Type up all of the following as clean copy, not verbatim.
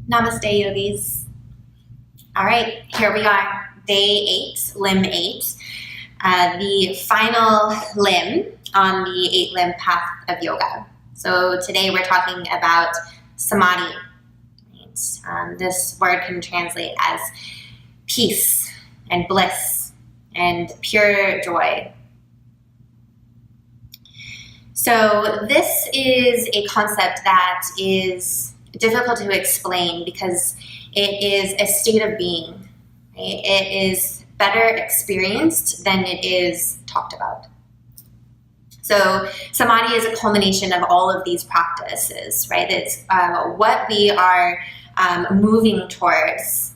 Namaste, yogis. All right, here we are, day 8, limb 8, the final limb on the 8-limb path of yoga. So today we're talking about Samadhi. Right? This word can translate as peace and bliss and pure joy. So this is a concept that is difficult to explain because it is a state of being. Right? It is better experienced than it is talked about. So Samadhi is a culmination of all of these practices, right? It's what we are moving towards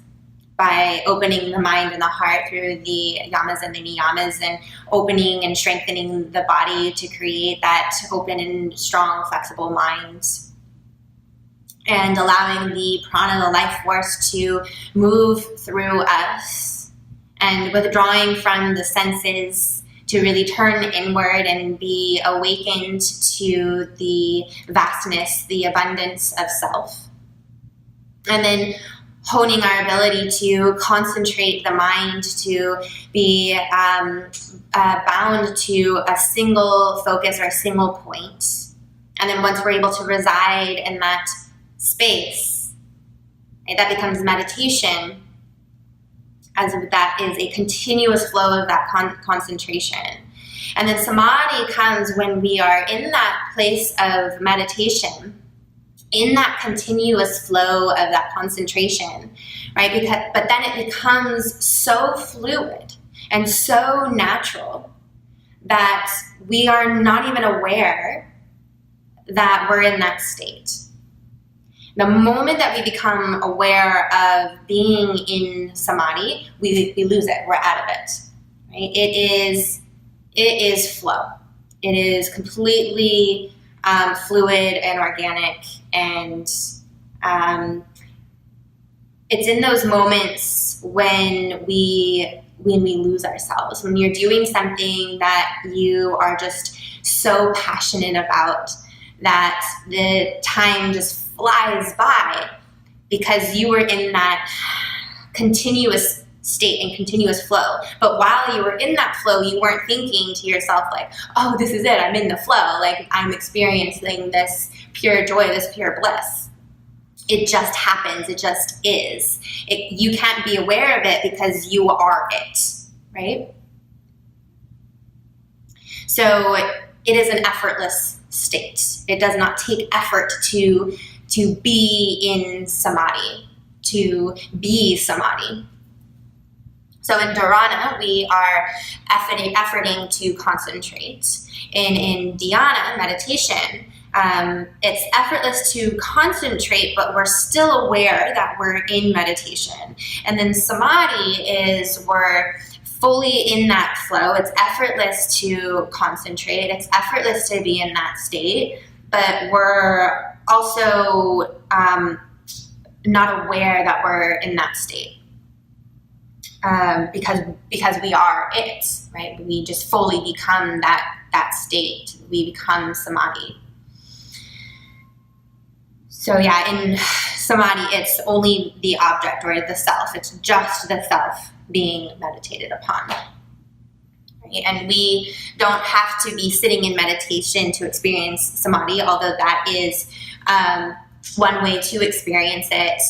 by opening the mind and the heart through the yamas and the niyamas, and opening and strengthening the body to create that open and strong, flexible mind, and allowing the prana, the life force, to move through us, and withdrawing from the senses to really turn inward and be awakened to the vastness, the abundance of self. And then honing our ability to concentrate the mind, to be bound to a single focus or a single point. And then once we're able to reside in that space, right, that becomes meditation, as that is a continuous flow of that concentration. And then Samadhi comes when we are in that place of meditation, in that continuous flow of that concentration, right? But then it becomes so fluid and so natural that we are not even aware that we're in that state. The moment that we become aware of being in Samadhi, we lose it. We're out of it. Right? It is flow. It is completely fluid and organic, and it's in those moments when we lose ourselves, when you're doing something that you are just so passionate about that the time just flies by because you were in that continuous state and continuous flow. But while you were in that flow, you weren't thinking to yourself like, oh, this is it, I'm in the flow, like I'm experiencing this pure joy, this pure bliss. It just happens, it just is. You can't be aware of it because you are it, right? So it is an effortless state. It does not take effort to be in Samadhi, to be Samadhi. So in Dharana, we are efforting to concentrate. In Dhyana, meditation, it's effortless to concentrate, but we're still aware that we're in meditation. And then Samadhi is we're fully in that flow. It's effortless to concentrate. It's effortless to be in that state, but we're also not aware that we're in that state because we are it, right? We just fully become that state. We become Samadhi. So yeah, in Samadhi, it's only the object or the self. It's just the self being meditated upon. Right? And we don't have to be sitting in meditation to experience Samadhi, although that is one way to experience it,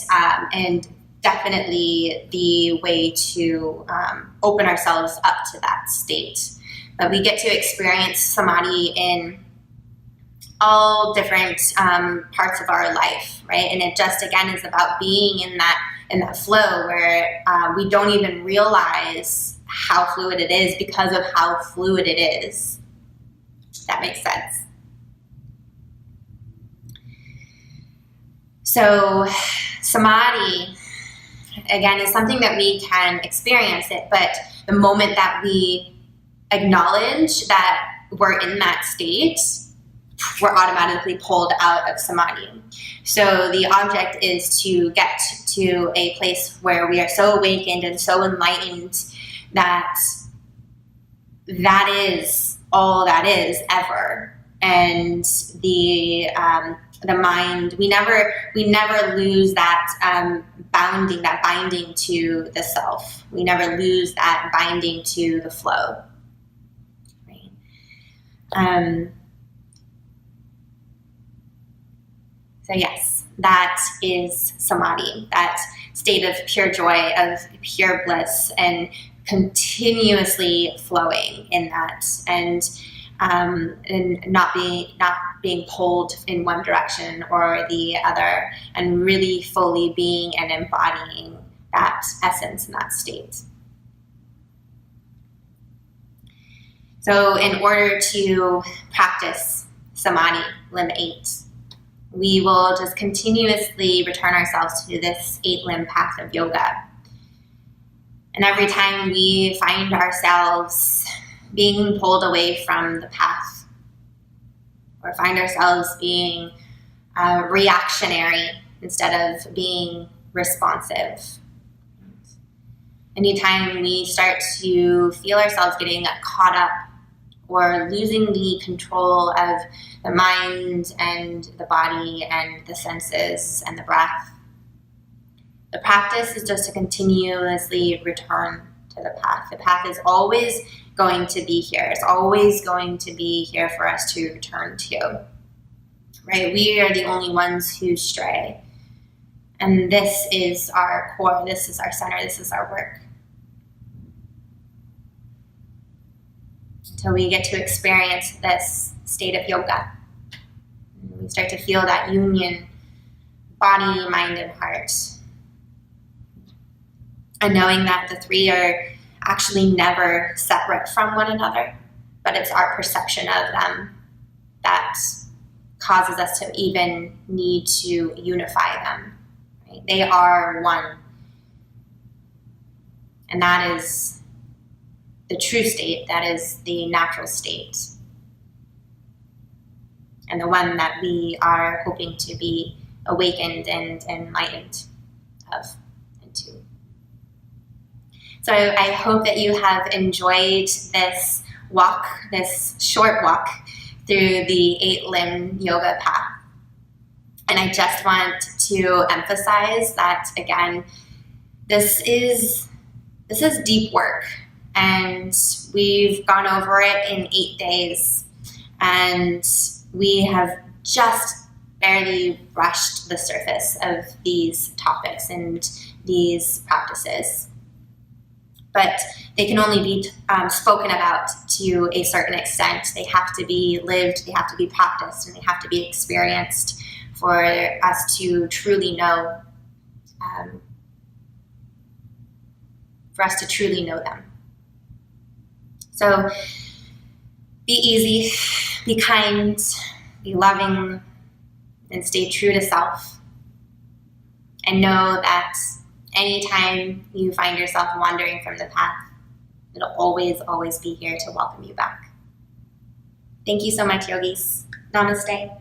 and definitely the way to open ourselves up to that state. But we get to experience Samadhi in all different parts of our life, right? And it just, again, is about being in that flow where we don't even realize how fluid it is because of how fluid it is. If that makes sense. So Samadhi, again, is something that we can experience it, but the moment that we acknowledge that we're in that state, we're automatically pulled out of Samadhi. So the object is to get to a place where we are so awakened and so enlightened that is all that is ever. And the the mind. We never lose that binding to the self. We never lose that binding to the flow. Right? So yes, that is Samadhi, that state of pure joy, of pure bliss, and continuously flowing in that, and not being pulled in one direction or the other, and really fully being and embodying that essence in that state. So in order to practice Samadhi, limb 8, we will just continuously return ourselves to this 8-limb path of yoga. And every time we find ourselves being pulled away from the path, or find ourselves being reactionary instead of being responsive, anytime we start to feel ourselves getting caught up or losing the control of the mind and the body and the senses and the breath, the practice is just to continuously return to the path. The path is always going to be here. It's always going to be here for us to return to. Right? We are the only ones who stray. And this is our core. This is our center. This is our work. Until we get to experience this state of yoga. We start to feel that union, body, mind, and heart. And knowing that the three are actually never separate from one another, but it's our perception of them that causes us to even need to unify them. Right? They are one. And that is the true state, that is the natural state, and the one that we are hoping to be awakened and enlightened of and to. So I hope that you have enjoyed this walk, this short walk through the 8-limb yoga path. And I just want to emphasize that, again, this is deep work. And we've gone over it in 8 days, and we have just barely brushed the surface of these topics and these practices. But they can only be spoken about to a certain extent. They have to be lived, they have to be practiced, and they have to be experienced for us to truly know, them. So be easy, be kind, be loving, and stay true to self. And know that anytime you find yourself wandering from the path, it'll always, always be here to welcome you back. Thank you so much, yogis. Namaste.